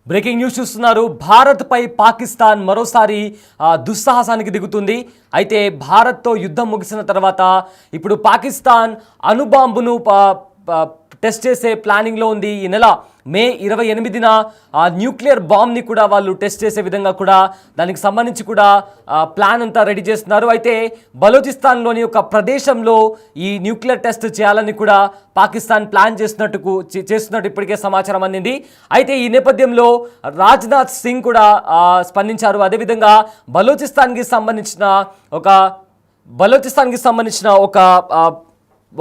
Breaking news చూస్తున్నారు. భారత్ పై పాకిస్తాన్ మరోసారి దుస్సాహసానికి దిగుతుంది. అయితే భారత్తో యుద్ధం ముగిసిన తర్వాత ఇప్పుడు పాకిస్తాన్ అణుబాంబును టెస్ట్ చేసే ప్లానింగ్లో ఉంది. ఈ నెల మే 28న న్యూక్లియర్ బాంబ్ని కూడా వాళ్ళు టెస్ట్ చేసే విధంగా కూడా దానికి సంబంధించి కూడా ప్లాన్ అంతా రెడీ చేస్తున్నారు. అయితే బలూచిస్తాన్లోని ఒక ప్రదేశంలో ఈ న్యూక్లియర్ టెస్ట్ చేయాలని కూడా పాకిస్తాన్ ప్లాన్ చేస్తున్నట్టు ఇప్పటికే సమాచారం అందింది. అయితే ఈ నేపథ్యంలో రాజ్నాథ్ సింగ్ కూడా స్పందించారు. అదేవిధంగా బలూచిస్తాన్కి సంబంధించిన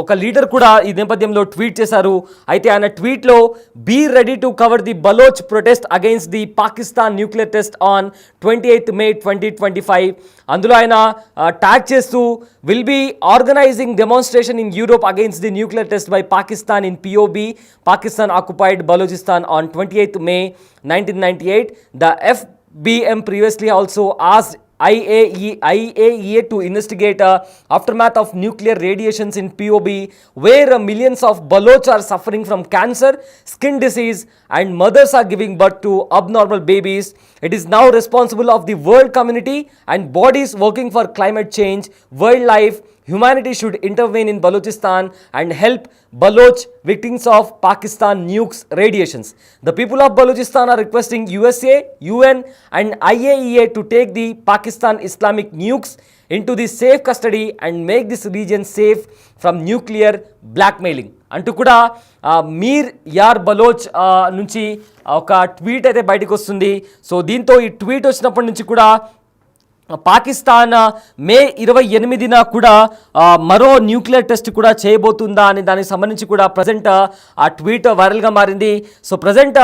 ఒక లీడర్ కూడా ఈ నేపథ్యంలో ట్వీట్ చేశారు. అయితే ఆయన ట్వీట్లో be ready to cover the Baloch protest against the Pakistan nuclear test on 28 May 2025. అందులో ఆయన ట్యాగ్ చేస్తూ will be organising demonstration in Europe against the nuclear test by Pakistan in POB, Pakistan occupied Balochistan on 28 May 1998. The FBM previously also asked IAEA to investigate aftermath of nuclear radiations in POB, where millions of Baloch are suffering from cancer, skin disease, and mothers are giving birth to abnormal babies. It is now responsible of the world community and bodies working for climate change, wildlife. Humanity should intervene in Balochistan and help Baloch victims of Pakistan nukes radiations. The people of Balochistan are requesting USA, UN and IAEA to take the Pakistan Islamic nukes into the safe custody and make this region safe from nuclear blackmailing. అంటూ కూడా మీర్ యార్ బలోచ్ నుంచి ఒక tweet అయితే బయటకు వస్తుంది. So దీంతో ఈ ట్వీట్ వచ్చినప్పటి నుంచి కూడా పాకిస్తాన్ మే 28న కూడా మరో న్యూక్లియర్ టెస్ట్ కూడా చేయబోతుందా అని దానికి సంబంధించి కూడా ప్రజెంట్ ఆ ట్వీట్ వైరల్గా మారింది. So present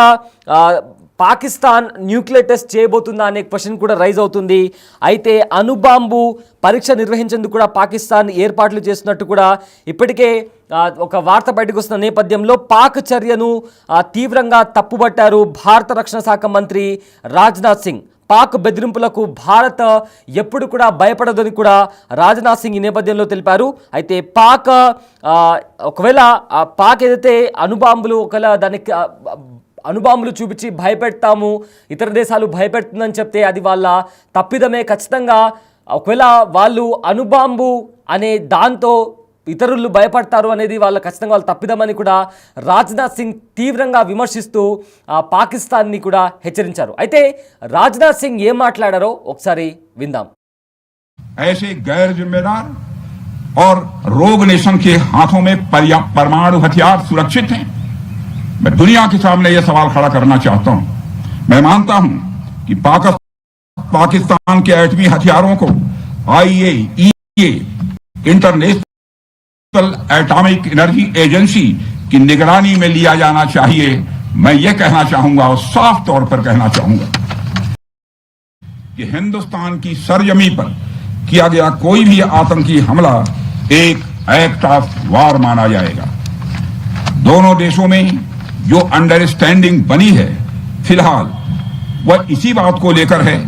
Pakistan nuclear test చేయబోతుందా అనే క్వశ్చన్ కూడా రైజ్ అవుతుంది. అయితే అణుబాంబు పరీక్ష నిర్వహించేందుకు కూడా పాకిస్తాన్ ఏర్పాట్లు చేస్తున్నట్టు కూడా ఇప్పటికే ఒక వార్త బయటకు వస్తున్న నేపథ్యంలో పాక్ చర్యను తీవ్రంగా తప్పుబట్టారు భారత రక్షణ శాఖ మంత్రి రాజ్నాథ్ సింగ్. పాక్ బెదిరింపులకు భారత్ ఎప్పుడు కూడా భయపడదని కూడా రాజ్నాథ్ సింగ్ ఈ నేపథ్యంలో తెలిపారు. అయితే ఒకవేళ పాక్ ఏదైతే అణుబాంబులు చూపించి భయపెడతాము, ఇతర దేశాలు భయపెడుతుందని చెప్తే అది వాళ్ళ తప్పిదమే. ఖచ్చితంగా ఒకవేళ వాళ్ళు అణుబాంబు అనే దాంతో ఇతరులు భయపడతారు అనేది ఖచ్చితంగా వాళ్ళు తప్పిదమని కూడా రాజ్నాథ్ సింగ్ తీవ్రంగా విమర్శిస్తూ పాకిస్తాన్ని కూడా హెచ్చరించారు. అయితే రాజ్నాథ్ సింగ్ ఏం మాట్లాడారో ఒకసారి విందాం. ऐसे गैर जिम्मेदार और रोग नेशन के हाथों में परमाणु हथियार सुरक्षित हैं? मैं दुनिया के सामने यह सवाल खड़ा करना चाहता हूं. मैं मानता हूं कि पाकिस्तान के एटमी हथियारों को IAEA international atomic energy agency की निगरानी में लिया जाना चाहिए. मैं ये कहना चाहूंगा और साफ तौर पर कहना चाहूंगा कि हिंदुस्तान की सरजमी पर किया गया कोई भी आतंकी हमला एक एक्ट ऑफ वार माना जाएगा. दोनों देशों में जो अंडरस्टैंडिंग बनी है फिलहाल वह इसी बात को लेकर है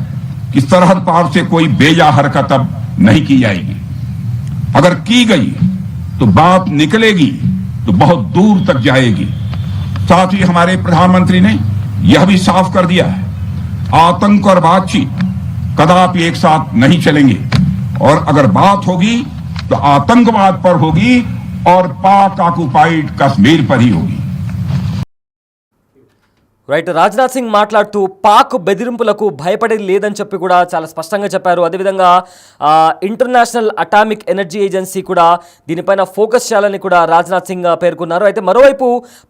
कि सरहद पार से कोई बेजा हरकत अब नहीं की जाएगी. अगर की गई तो बात निकलेगी तो बहुत दूर तक जाएगी. साथ ही हमारे प्रधानमंत्री ने यह भी साफ कर दिया है आतंक और बातचीत कदापि एक साथ नहीं चलेंगे और अगर बात होगी तो आतंकवाद पर होगी और पाक ऑक्युपाइड कश्मीर पर ही होगी. రైట్. రాజ్నాథ్ సింగ్ మాట్లాడుతూ పాక్ బెదిరింపులకు భయపడేది లేదని చెప్పి కూడా చాలా స్పష్టంగా చెప్పారు. అదేవిధంగా ఇంటర్నేషనల్ అటామిక్ ఎనర్జీ ఏజెన్సీ కూడా దీనిపైన ఫోకస్ చేయాలని కూడా రాజ్నాథ్ సింగ్ పేర్కొన్నారు. అయితే మరోవైపు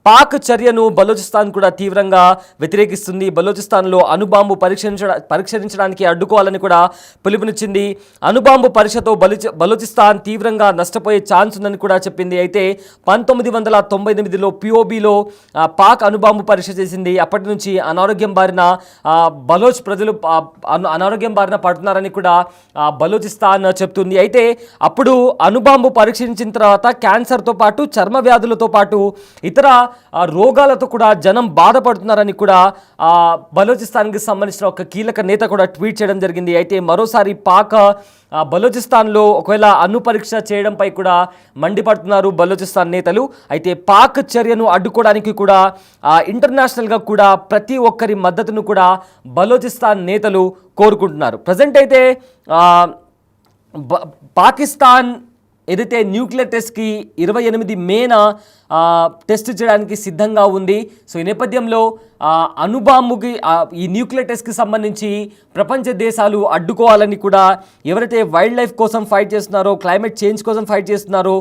పాక్ చర్యను బలూచిస్తాన్ కూడా తీవ్రంగా వ్యతిరేకిస్తుంది. బలూచిస్తాన్లో అణుబాంబు పరీక్షించడానికి అడ్డుకోవాలని కూడా పిలుపునిచ్చింది. అణుబాంబు పరీక్షతో బలూచిస్తాన్ తీవ్రంగా నష్టపోయే ఛాన్స్ ఉందని కూడా చెప్పింది. అయితే 1998లో POBలో పాక్ అణుబాంబు పరీక్ష చేసింది. అప్పటి నుంచి బలోచ్ ప్రజలు అనారోగ్యం బారిన పడుతున్నారని కూడా బలూచిస్తాన్ చెప్తుంది. అయితే అప్పుడు అణుబాంబు పరీక్షించిన తర్వాత క్యాన్సర్తో పాటు చర్మ వ్యాధులతో పాటు ఇతర రోగాలతో కూడా జనం బాధపడుతున్నారని కూడా బలూచిస్తాన్కి సంబంధించిన ఒక కీలక నేత కూడా ట్వీట్ చేయడం జరిగింది. అయితే మరోసారి పాక్ బలోచిస్తాన్లో ఒకవేళ అణు పరీక్ష చేయడంపై కూడా మండిపడుతున్నారు బలోచిస్తాన్ నేతలు. అయితే పాక్ చర్యను అడ్డుకోవడానికి కూడా ఇంటర్నేషనల్గా కూడా ప్రతి ఒక్కరి మద్దతును కూడా బలోచిస్తాన్ నేతలు కోరుకుంటున్నారు. ప్రజెంట్ అయితే పాకిస్తాన్ ఏదైతే న్యూక్లియర్ టెస్ట్కి 28 మేన టెస్ట్ చేయడానికి సిద్ధంగా ఉంది. సో ఈ నేపథ్యంలో అణుబాంబుకి ఈ న్యూక్లియర్ టెస్ట్కి సంబంధించి ప్రపంచ దేశాలు అడ్డుకోవాలని కూడా ఎవరైతే వైల్డ్ లైఫ్ కోసం ఫైట్ చేస్తున్నారో, క్లైమేట్ చేంజ్ కోసం ఫైట్ చేస్తున్నారో,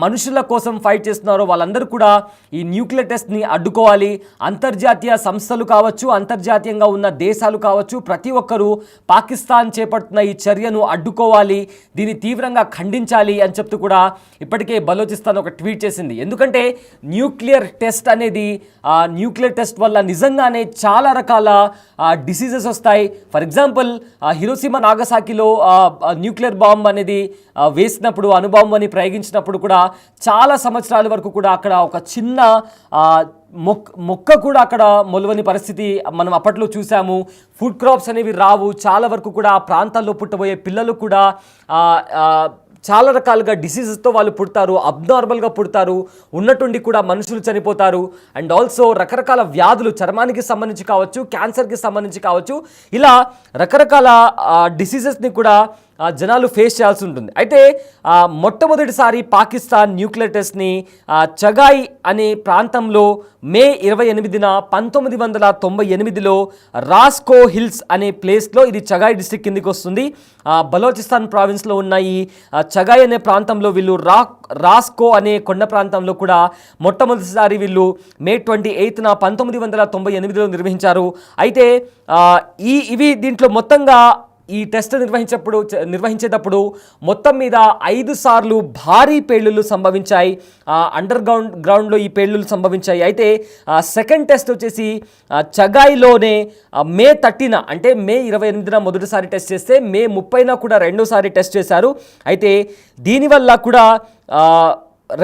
మనుషుల కోసం ఫైట్ చేస్తున్నారో వాళ్ళందరూ కూడా ఈ న్యూక్లియర్ టెస్ట్ని అడ్డుకోవాలి. అంతర్జాతీయ సంస్థలు కావచ్చు, అంతర్జాతీయంగా ఉన్న దేశాలు కావచ్చు, ప్రతి ఒక్కరూ పాకిస్తాన్ చేపడుతున్న ఈ చర్యను అడ్డుకోవాలి, దీన్ని తీవ్రంగా ఖండించాలి అని చెప్తూ కూడా ఇప్పటికే బలోచిస్తాన్ ఒక ట్వీట్ చేసింది. ఎందుకంటే న్యూక్లియర్ టెస్ట్ అనేది న్యూక్లియర్ టెస్ట్ వల్ల నిజంగానే చాలా రకాల డిసీజెస్ వస్తాయి. ఫర్ ఎగ్జాంపుల్ హిరోషిమా నాగసాకిలో న్యూక్లియర్ బాంబ్ అనేది వేసినప్పుడు, అణుబాంబు అని ప్రయోగించినప్పుడు కూడా చాలా సంవత్సరాల వరకు కూడా అక్కడ ఒక చిన్న మొక్క కూడా అక్కడ మొలవని పరిస్థితి మనం అప్పట్లో చూసాము. ఫుడ్ క్రాప్స్ అనేవి రావు. చాలా వరకు కూడా ఆ ప్రాంతాల్లో పుట్టబోయే పిల్లలు కూడా చాలా రకాలుగా డిసీజెస్తో వాళ్ళు పుడతారు, అబ్నార్మల్గా పుడతారు, ఉన్నట్టుండి కూడా మనుషులు చనిపోతారు. అండ్ ఆల్సో రకరకాల వ్యాధులు చర్మానికి సంబంధించి కావచ్చు, క్యాన్సర్కి సంబంధించి కావచ్చు, ఇలా రకరకాల డిసీజెస్ని కూడా జనాలు ఫేస్ చేయాల్సి ఉంటుంది. అయితే మొట్టమొదటిసారి పాకిస్తాన్ న్యూక్లియర్ టెస్ట్ని చగాయ్ అనే ప్రాంతంలో మే 28న 1998లో రాస్కో హిల్స్ అనే ప్లేస్లో, ఇది చగాయ్ డిస్ట్రిక్ట్ కిందికి వస్తుంది, బలోచిస్తాన్ ప్రావిన్స్లో ఉన్న ఈ చగాయ్ అనే ప్రాంతంలో వీళ్ళు రాస్కో అనే కొండ ప్రాంతంలో కూడా మొట్టమొదటిసారి వీళ్ళు మే 28న 1998లో నిర్వహించారు. అయితే ఇవి దీంట్లో మొత్తంగా ఈ టెస్ట్ నిర్వహించేటప్పుడు మొత్తం మీద 5 సార్లు భారీ పేలుళ్లు సంభవించాయి. అండర్ గ్రౌండ్లో ఈ పేలుళ్లు సంభవించాయి. అయితే సెకండ్ టెస్ట్ వచ్చేసి చగాయ్లోనే మే 30న, అంటే మే 28న మొదటిసారి టెస్ట్ చేస్తే మే 30న కూడా రెండోసారి టెస్ట్ చేశారు. అయితే దీనివల్ల కూడా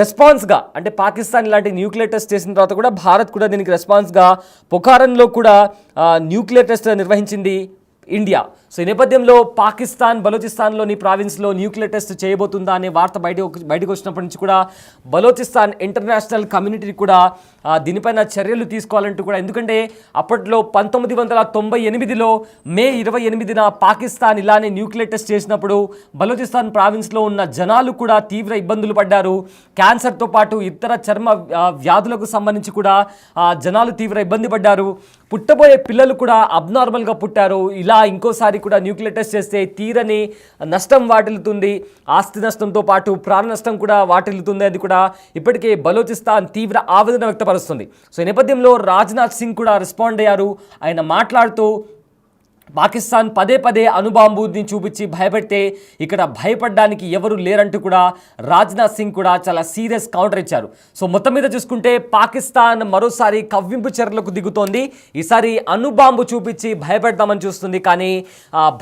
రెస్పాన్స్గా, అంటే పాకిస్తాన్ ఇలాంటి న్యూక్లియర్ టెస్ట్ చేసిన తర్వాత కూడా భారత్ కూడా దీనికి రెస్పాన్స్గా పొఖారన్లో కూడా న్యూక్లియర్ టెస్ట్ నిర్వహించింది ఇండియా. సో ఈ నేపథ్యంలో పాకిస్తాన్ బలోచిస్తాన్లోని ప్రావిన్స్లో న్యూక్లియర్ టెస్ట్ చేయబోతుందా అనే వార్త బయటకు వచ్చినప్పటి నుంచి కూడా బలోచిస్తాన్ ఇంటర్నేషనల్ కమ్యూనిటీ కూడా దీనిపైన చర్యలు తీసుకోవాలంటూ కూడా, ఎందుకంటే అప్పట్లో 1998లో మే 28న పాకిస్తాన్ ఇలానే న్యూక్లియర్ టెస్ట్ చేసినప్పుడు బలోచిస్తాన్ ప్రావిన్స్లో ఉన్న జనాలు కూడా తీవ్ర ఇబ్బందులు పడ్డారు. క్యాన్సర్తో పాటు ఇతర చర్మ వ్యాధులకు సంబంధించి కూడా జనాలు తీవ్ర ఇబ్బంది పడ్డారు. పుట్టబోయే పిల్లలు కూడా అబ్నార్మల్గా పుట్టారు. ఇలా ఇంకోసారి కూడా న్యూక్లియర్ టెస్ట్ చేస్తే తీరని నష్టం వాటిల్లుతుంది. ఆస్తి నష్టంతో పాటు ప్రాణ నష్టం కూడా వాటిల్లుతుంది అని కూడా ఇప్పటికే బలోచిస్తాన్ తీవ్ర ఆవేదన వ్యక్తపరుస్తుంది. సో ఈ నేపథ్యంలో రాజ్నాథ్ సింగ్ కూడా రెస్పాండ్ అయ్యారు. ఆయన మాట్లాడుతూ పాకిస్తాన్ పదే పదే అణుబాంబుని చూపించి భయపెడితే ఇక్కడ భయపడడానికి ఎవరు లేరంటూ కూడా రాజ్నాథ్ సింగ్ కూడా చాలా సీరియస్ కౌంటర్ ఇచ్చారు. సో మొత్తం మీద చూసుకుంటే పాకిస్తాన్ మరోసారి కవ్వింపు చర్యలకు దిగుతోంది. ఈసారి అణుబాంబు చూపించి భయపెడతామని చూస్తుంది. కానీ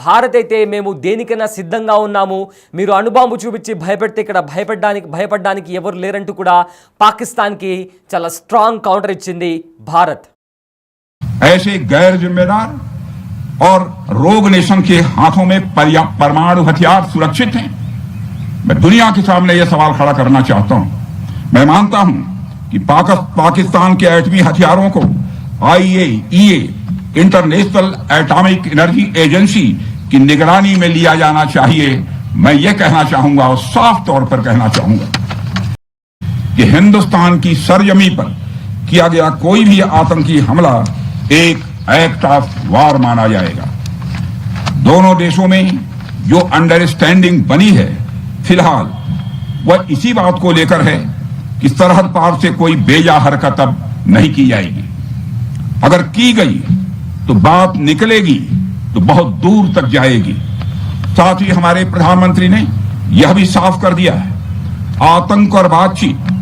భారత్ అయితే మేము దేనికైనా సిద్ధంగా ఉన్నాము, మీరు అణుబాంబు చూపించి భయపెడితే ఇక్కడ భయపడడానికి ఎవరు లేరంటూ కూడా పాకిస్తాన్కి చాలా స్ట్రాంగ్ కౌంటర్ ఇచ్చింది భారత్. और रोग नेशन के हाथों में परमाणु हथियार सुरक्षित हैं? मैं दुनिया के सामने यह सवाल खड़ा करना चाहता हूं. मैं मानता हूं कि पाकिस्तान के एटमी हथियारों को IAEA international atomic energy agency की निगरानी में लिया जाना चाहिए. मैं यह कहना चाहूंगा और साफ तौर पर कहना चाहूंगा कि हिंदुस्तान की सरजमी पर किया गया कोई भी आतंकी हमला एक एक्ट ऑफ वार माना जाएगा. दोनों देशों में जो अंडरस्टैंडिंग बनी है फिलहाल वह इसी बात को लेकर है कि सरहद पार से कोई बेजा हरकत अब नहीं की जाएगी. अगर की गई तो बात निकलेगी तो बहुत दूर तक जाएगी. साथ ही हमारे प्रधानमंत्री ने यह भी साफ कर दिया है आतंक और बातचीत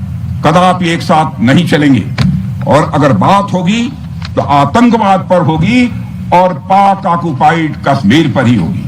कदापि एक साथ नहीं चलेंगे, और अगर बात होगी तो आतंकवाद पर होगी और पाक ऑक्युपाइड कश्मीर पर ही होगी.